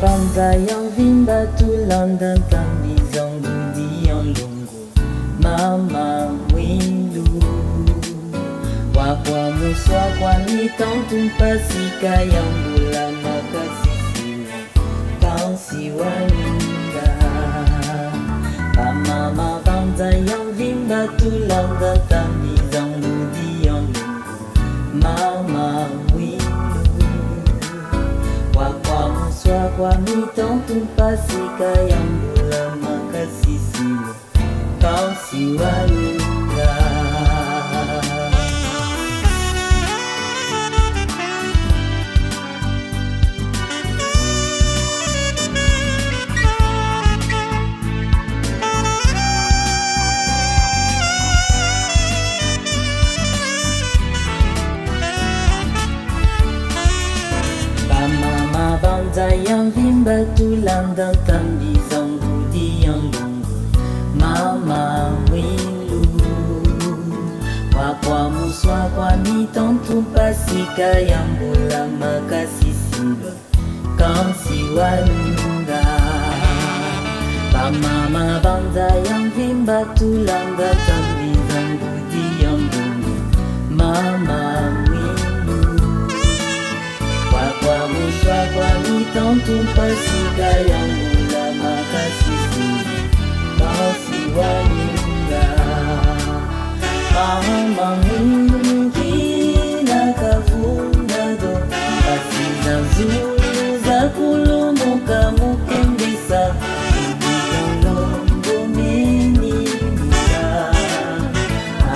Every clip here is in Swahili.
Banza yang vimba tulanda tambi zangu diondongo mama windu wakwa muswa kwa nitantumpasika yang bula makasisiwa kau siwaninga mama banza yang vimba tulanda tambi zangu diondongo mama windu wakwa muswa kwa nitantumpasika yang bula makasisiwa kau siwaninga. Banza yang vimba tulanda tambi zangu diondongo mama wilu wakwa muswa kwa nitantumpasika yang bula makasisiwa kau siwaninga mama banza yang vimba tulanda tambi zangu diondongo mama wakwa muswa kwa nitantumpasika yang bula makasisiwa kau siwaninga mama mungkina kavundado basi za zulu za kulumuka mukembisa udiyolongo menimisa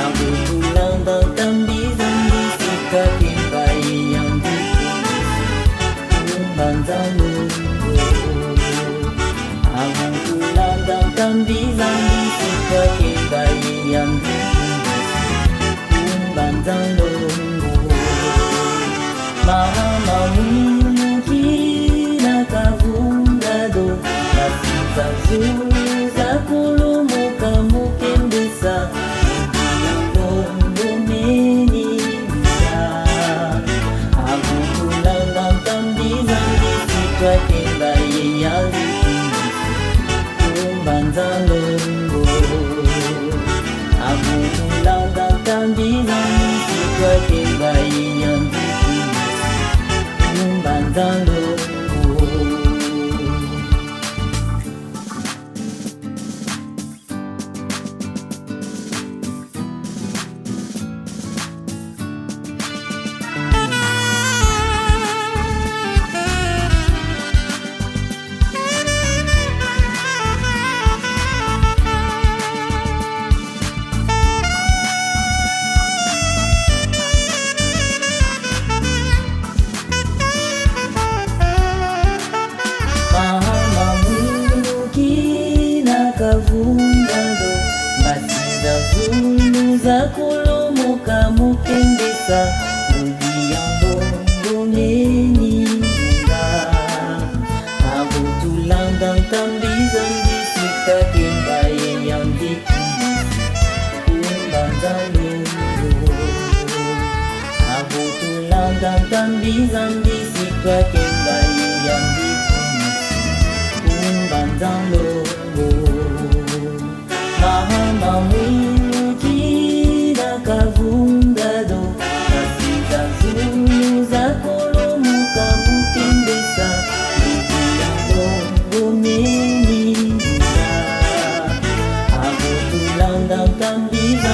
abutulanda tambiza mbisika kimbai yang banza lungo abutulanda tambiza mbisika kimbai yang banza lungo mama mungkina kavundado basi za zulu za kulumuka mukembisa udiyolongo menimisa abutulanda tambiza mbisika kimbai yang banza lungo abutulanda tambiza mbisika kimbai yang banza lungo. Kavundado basi za zulu za kulumuka mukembisa udiyolongo menimisa abutulanda tambiza mbisika kimbai yang banza lungo abutulanda tambiza mbisika kimbai yang banza lungo mama mungkina kavundado basi za zulu za kulumuka mukembisa udiyolongo menimisa abutulanda tambiza